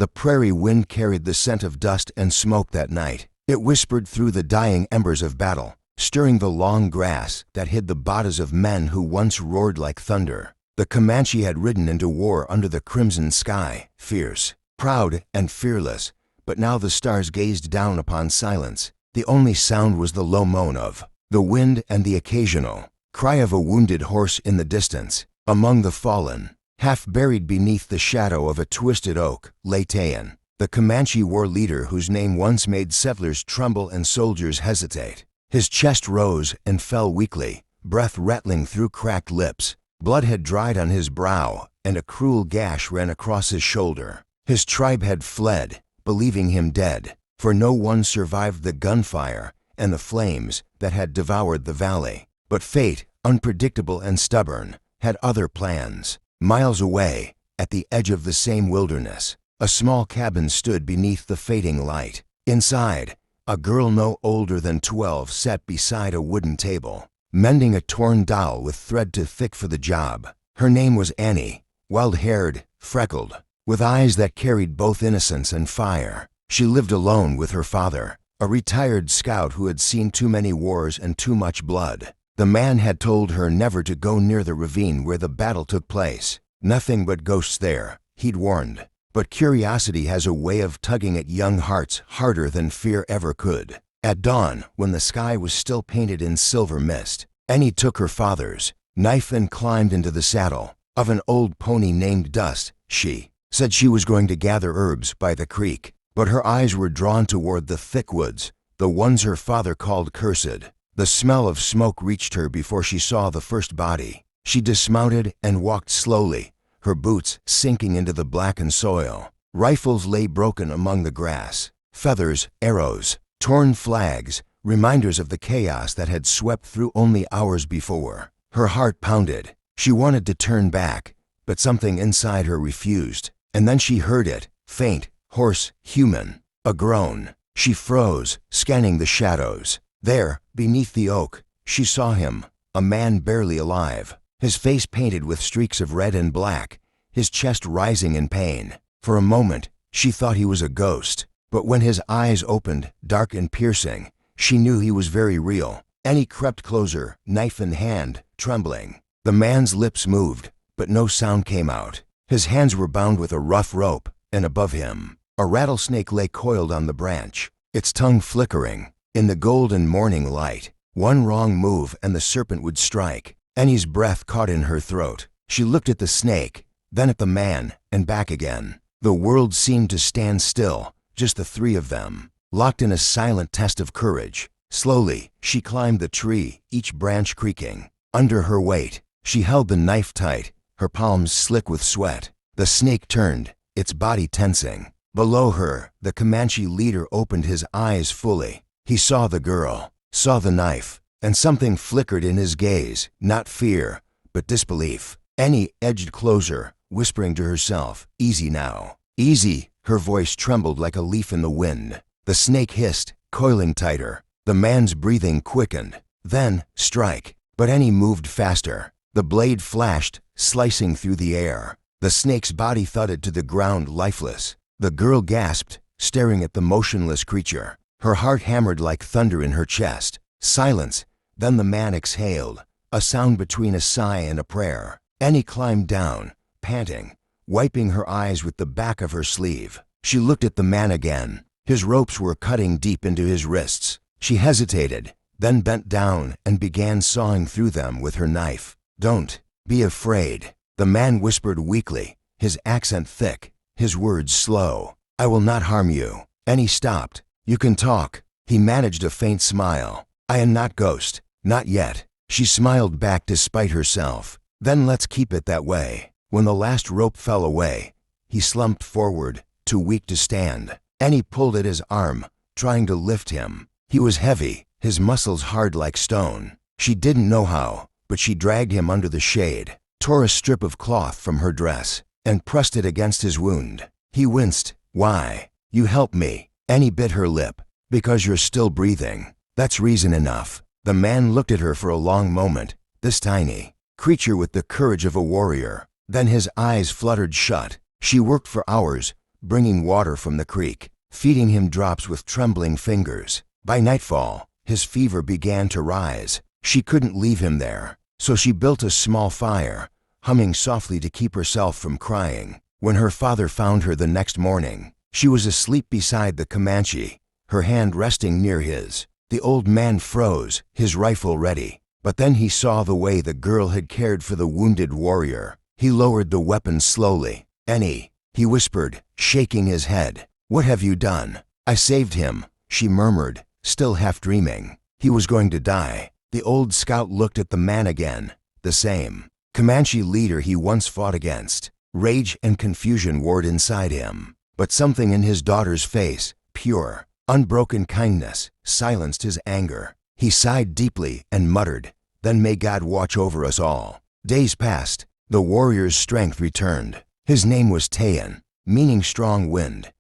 The prairie wind carried the scent of dust and smoke that night. It whispered through the dying embers of battle, stirring the long grass that hid the bodies of men who once roared like thunder. The Comanche had ridden into war under the crimson sky, fierce, proud, and fearless, but now the stars gazed down upon silence. The only sound was the low moan of the wind and the occasional cry of a wounded horse in the distance. Among the fallen, half buried beneath the shadow of a twisted oak, lay Tayan, the Comanche war leader whose name once made settlers tremble and soldiers hesitate. His chest rose and fell weakly, breath rattling through cracked lips. Blood had dried on his brow, and a cruel gash ran across his shoulder. His tribe had fled, believing him dead, for no one survived the gunfire and the flames that had devoured the valley. But fate, unpredictable and stubborn, had other plans. Miles away, at the edge of the same wilderness, a small cabin stood beneath the fading light. Inside, a girl no older than 12 sat beside a wooden table, mending a torn dowel with thread too thick for the job. Her name was Annie, wild-haired, freckled, with eyes that carried both innocence and fire. She lived alone with her father, a retired scout who had seen too many wars and too much blood. The man had told her never to go near the ravine where the battle took place. Nothing but ghosts there, he'd warned. But curiosity has a way of tugging at young hearts harder than fear ever could. At dawn, when the sky was still painted in silver mist, Annie took her father's knife and climbed into the saddle of an old pony named Dust. She said she was going to gather herbs by the creek, but her eyes were drawn toward the thick woods, the ones her father called cursed. The smell of smoke reached her before she saw the first body. She dismounted and walked slowly, her boots sinking into the blackened soil. Rifles lay broken among the grass. Feathers, arrows, torn flags, reminders of the chaos that had swept through only hours before. Her heart pounded. She wanted to turn back, but something inside her refused. And then she heard it, faint, hoarse, human. A groan. She froze, scanning the shadows. There, beneath the oak, she saw him, a man barely alive, his face painted with streaks of red and black, his chest rising in pain. For a moment, she thought he was a ghost, but when his eyes opened, dark and piercing, she knew he was very real. Annie crept closer, knife in hand, trembling. The man's lips moved, but no sound came out. His hands were bound with a rough rope, and above him, a rattlesnake lay coiled on the branch, its tongue flickering. In the golden morning light, one wrong move and the serpent would strike. Annie's breath caught in her throat. She looked at the snake, then at the man, and back again. The world seemed to stand still, just the three of them, locked in a silent test of courage. Slowly, she climbed the tree, each branch creaking. Under her weight, she held the knife tight, her palms slick with sweat. The snake turned, its body tensing. Below her, the Comanche leader opened his eyes fully. He saw the girl, saw the knife, and something flickered in his gaze, not fear, but disbelief. Annie edged closer, whispering to herself, "Easy now." "Easy," her voice trembled like a leaf in the wind. The snake hissed, coiling tighter. The man's breathing quickened. Then, strike. But Annie moved faster. The blade flashed, slicing through the air. The snake's body thudded to the ground lifeless. The girl gasped, staring at the motionless creature. Her heart hammered like thunder in her chest. Silence. Then the man exhaled, a sound between a sigh and a prayer. Annie climbed down, panting, wiping her eyes with the back of her sleeve. She looked at the man again. His ropes were cutting deep into his wrists. She hesitated, then bent down and began sawing through them with her knife. "Don't be afraid," the man whispered weakly, his accent thick, his words slow. "I will not harm you." Annie stopped. "You can talk." He managed a faint smile. "I am not ghost. Not yet." She smiled back despite herself. "Then let's keep it that way." When the last rope fell away, he slumped forward, too weak to stand. Annie pulled at his arm, trying to lift him. He was heavy, his muscles hard like stone. She didn't know how, but she dragged him under the shade, tore a strip of cloth from her dress, and pressed it against his wound. He winced. "Why? You help me." Annie bit her lip. "Because you're still breathing. That's reason enough." The man looked at her for a long moment, this tiny creature with the courage of a warrior. Then his eyes fluttered shut. "She worked for hours, bringing water from the creek, feeding him drops with trembling fingers. By nightfall, his fever began to rise. She couldn't leave him there, so she built a small fire, humming softly to keep herself from crying. When her father found her the next morning, she was asleep beside the Comanche, her hand resting near his. The old man froze, his rifle ready. But then he saw the way the girl had cared for the wounded warrior. He lowered the weapon slowly. "Annie," he whispered, shaking his head. "What have you done?" "I saved him," she murmured, still half dreaming. "He was going to die." The old scout looked at the man again, the same Comanche leader he once fought against. Rage and confusion warred inside him. But something in his daughter's face, pure, unbroken kindness, silenced his anger. He sighed deeply and muttered, "Then may God watch over us all." Days passed. The warrior's strength returned. His name was Tayan, meaning strong wind.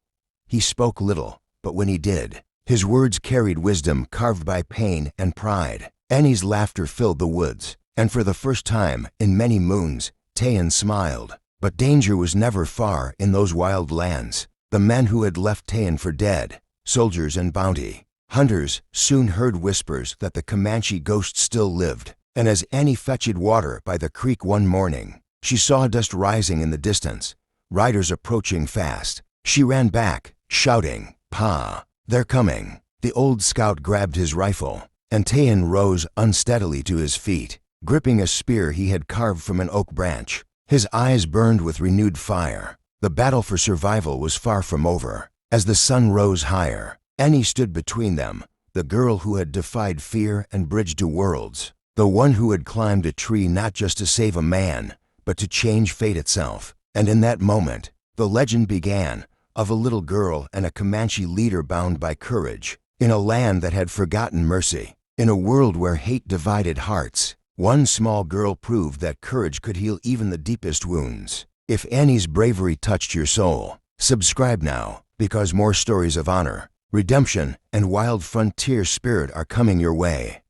He spoke little, but when he did, his words carried wisdom carved by pain and pride. Annie's laughter filled the woods, and for the first time in many moons, Tayan smiled. But danger was never far in those wild lands. The men who had left Tayan for dead, soldiers and bounty hunters, soon heard whispers that the Comanche ghost still lived. And as Annie fetched water by the creek one morning, she saw dust rising in the distance, riders approaching fast. She ran back, shouting, "Pa, they're coming." The old scout grabbed his rifle, and Tayan rose unsteadily to his feet, gripping a spear he had carved from an oak branch. His eyes burned with renewed fire. The battle for survival was far from over. As the sun rose higher, Annie stood between them, the girl who had defied fear and bridged two worlds, the one who had climbed a tree not just to save a man, but to change fate itself. And in that moment, the legend began, of a little girl and a Comanche leader bound by courage, in a land that had forgotten mercy, in a world where hate divided hearts. One small girl proved that courage could heal even the deepest wounds. If Annie's bravery touched your soul, subscribe now, because more stories of honor, redemption, and wild frontier spirit are coming your way.